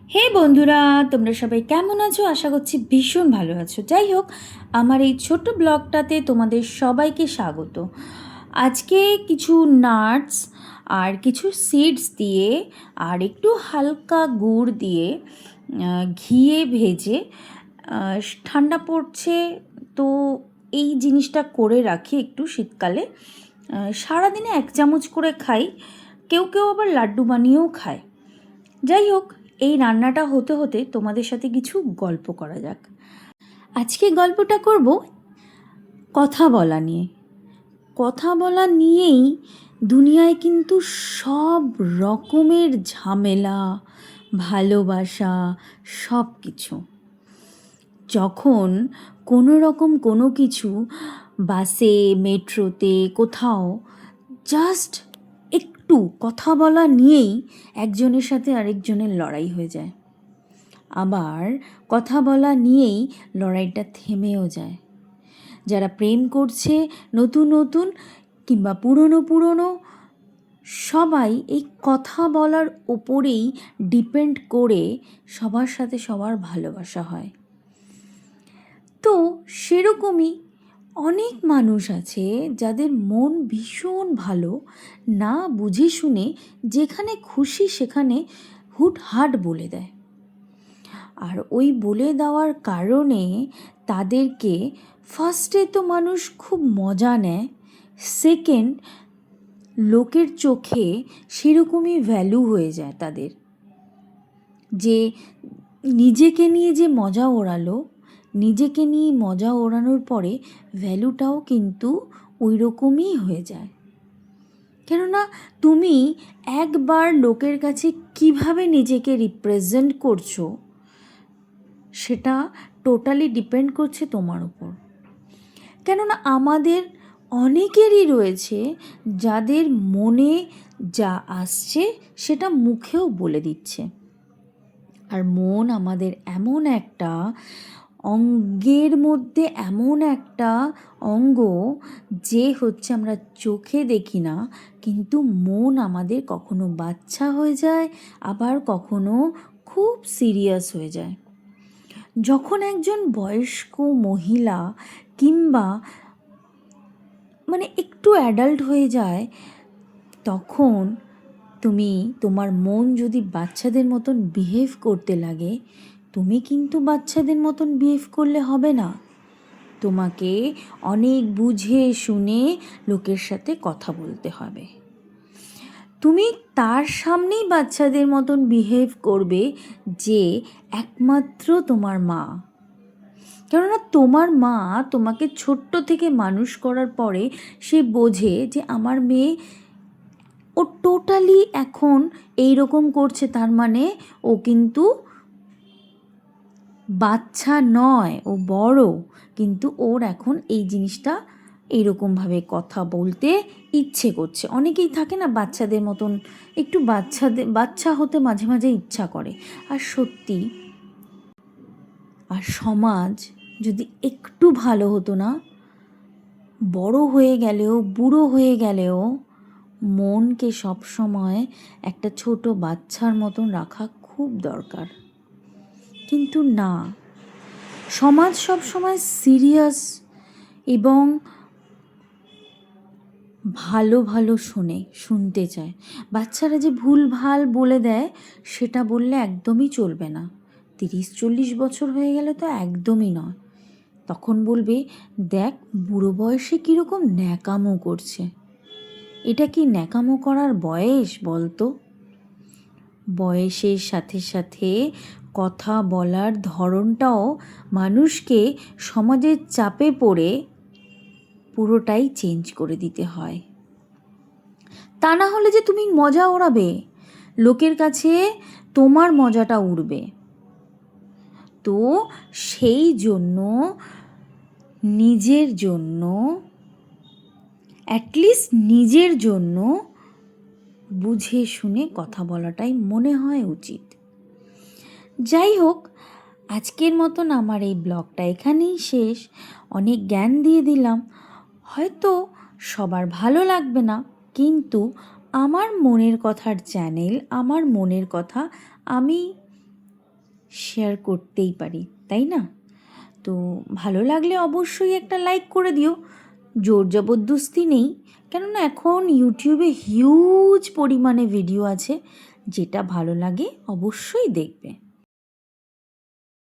হে বন্ধুরা, তোমরা সবাই কেমন আছো? আশা করছি ভীষণ ভালো আছো। যাই হোক, আমার এই ছোট্ট ব্লগটাতে তোমাদের সবাইকে স্বাগত। আজকে কিছু নাটস আর কিছু সিডস দিয়ে আর একটু হালকা গুড় দিয়ে ঘিয়ে ভেজে ঠান্ডা পড়ছে, তো এই জিনিসটা করে রাখি একটু শীতকালে। সারাদিনে 1 চামচ করে খাই, কেউ কেউ আবার লাড্ডু বানিয়েও খায়। যাই হোক, এই রান্নাটা হতে হতে তোমাদের সাথে কিছু গল্প করা যাক। আজকে গল্পটা করব কথা বলা নিয়ে। কথা বলা নিয়েই দুনিয়ায় কিন্তু সব রকমের ঝামেলা, ভালোবাসা, সব কিছু। যখন কোনো রকম কোনো কিছু বাসে, মেট্রোতে, কোথাও জাস্ট একটু কথা বলা নিয়েই একজনের সাথে আরেকজনের লড়াই হয়ে যায়। আবার কথা বলা নিয়েই লড়াইটা থেমেও যায়। যারা প্রেম করছে নতুন নতুন কিংবা পুরনো পুরনো, সবাই এই কথা বলার ওপরেই ডিপেন্ড করে সবার সাথে সবার ভালোবাসা হয়। তো সেরকমই অনেক মানুষ আছে যাদের মন ভীষণ ভালো, না বুঝে শুনে যেখানে খুশি সেখানে হুটহাট বলে দেয়। আর ওই বলে দেওয়ার কারণে তাদেরকে ফার্স্টে তো মানুষ খুব মজা নেয়, সেকেন্ড লোকের চোখে সেরকমই ভ্যালু হয়ে যায় তাদের, যে নিজেকে নিয়ে যে মজা ওড়ালো, নিজেকে নিয়ে মজা ওড়ানোর পরে ভ্যালুটাও কিন্তু ওই রকমই হয়ে যায়। কেননা তুমি একবার লোকের কাছে কিভাবে নিজেকে রিপ্রেজেন্ট করছো সেটা টোটালি ডিপেন্ড করছে তোমার উপর। কেননা আমাদের অনেকেরই রয়েছে যাদের মনে যা আসছে সেটা মুখেও বলে দিচ্ছে। আর মন আমাদের এমন একটা অঙ্গের মধ্যে এমন একটা অঙ্গ, যে হচ্ছে আমরা চোখে দেখি না, কিন্তু মন আমাদের কখনো বাচ্চা হয়ে যায়, আবার কখনো খুব সিরিয়াস হয়ে যায়। যখন একজন বয়স্ক মহিলা কিংবা একটু অ্যাডাল্ট হয়ে যায়, তখন তোমার মন যদি বাচ্চাদের মতন বিহেভ করতে লাগে, তুমি কিন্তু বাচ্চাদের মতন বিহেভ করলে হবে না। তোমাকে অনেক বুঝে শুনে লোকের সাথে কথা বলতে হবে। তুমি তার সামনেই বাচ্চাদের মতন বিহেভ করবে যে একমাত্র তোমার মা। কেননা তোমার মা তোমাকে ছোট্ট থেকে মানুষ করার পরে সে বোঝে যে আমার মেয়ে ও টোটালি এখন এই রকম করছে, তার মানে ও কিন্তু বাচ্চা নয়, ও বড়, কিন্তু ওর এখন এই জিনিসটা এইরকমভাবে কথা বলতে ইচ্ছে করছে। অনেকেই থাকে না বাচ্চাদের মতন, একটু বাচ্চা হতে মাঝে মাঝে ইচ্ছা করে। আর সত্যি, আর সমাজ যদি একটু ভালো হতো না, বড় হয়ে গেলেও, বুড়ো হয়ে গেলেও মনকে সবসময় একটা ছোট বাচ্চার মতন রাখা খুব দরকার। কিন্তু না, সমাজ সবসময় সিরিয়াস এবং ভালো ভালো শুনতে চায়। বাচ্চারা যে ভুল ভাল বলে দেয়, সেটা বললে একদমই চলবে না। 30-40 বছর হয়ে গেলে তো একদমই নয়। তখন বলবে, দেখ বুড়ো বয়সে কীরকম ন্যাকামো করছে। এটা কি ন্যাকামো করার বয়স বলতো? বয়সের সাথে সাথে কথা বলার ধরনটাও মানুষকে সমাজের চাপে পড়ে পুরোটাই চেঞ্জ করে দিতে হয়। তা না হলে যে তুমি মজা ওড়াবে, লোকের কাছে তোমার মজাটা উড়বে। তো সেই জন্য অ্যাটলিস্ট নিজের জন্য বুঝে শুনে কথা বলাটাই মনে হয় উচিত। যাই হোক, আজকের মতন আমার এই ব্লগটা এখানেই শেষ। অনেক জ্ঞান দিয়ে দিলাম, হয়তো সবার ভালো লাগবে না, কিন্তু আমার মনের কথার চ্যানেল, আমার মনের কথা আমি শেয়ার করতেই পারি, তাই না? তো ভালো লাগলে অবশ্যই একটা লাইক করে দিও, জোর জবরদস্তি নেই, কেননা এখন ইউটিউবে হিউজ পরিমাণে ভিডিও আছে, যেটা ভালো লাগে অবশ্যই দেখবে।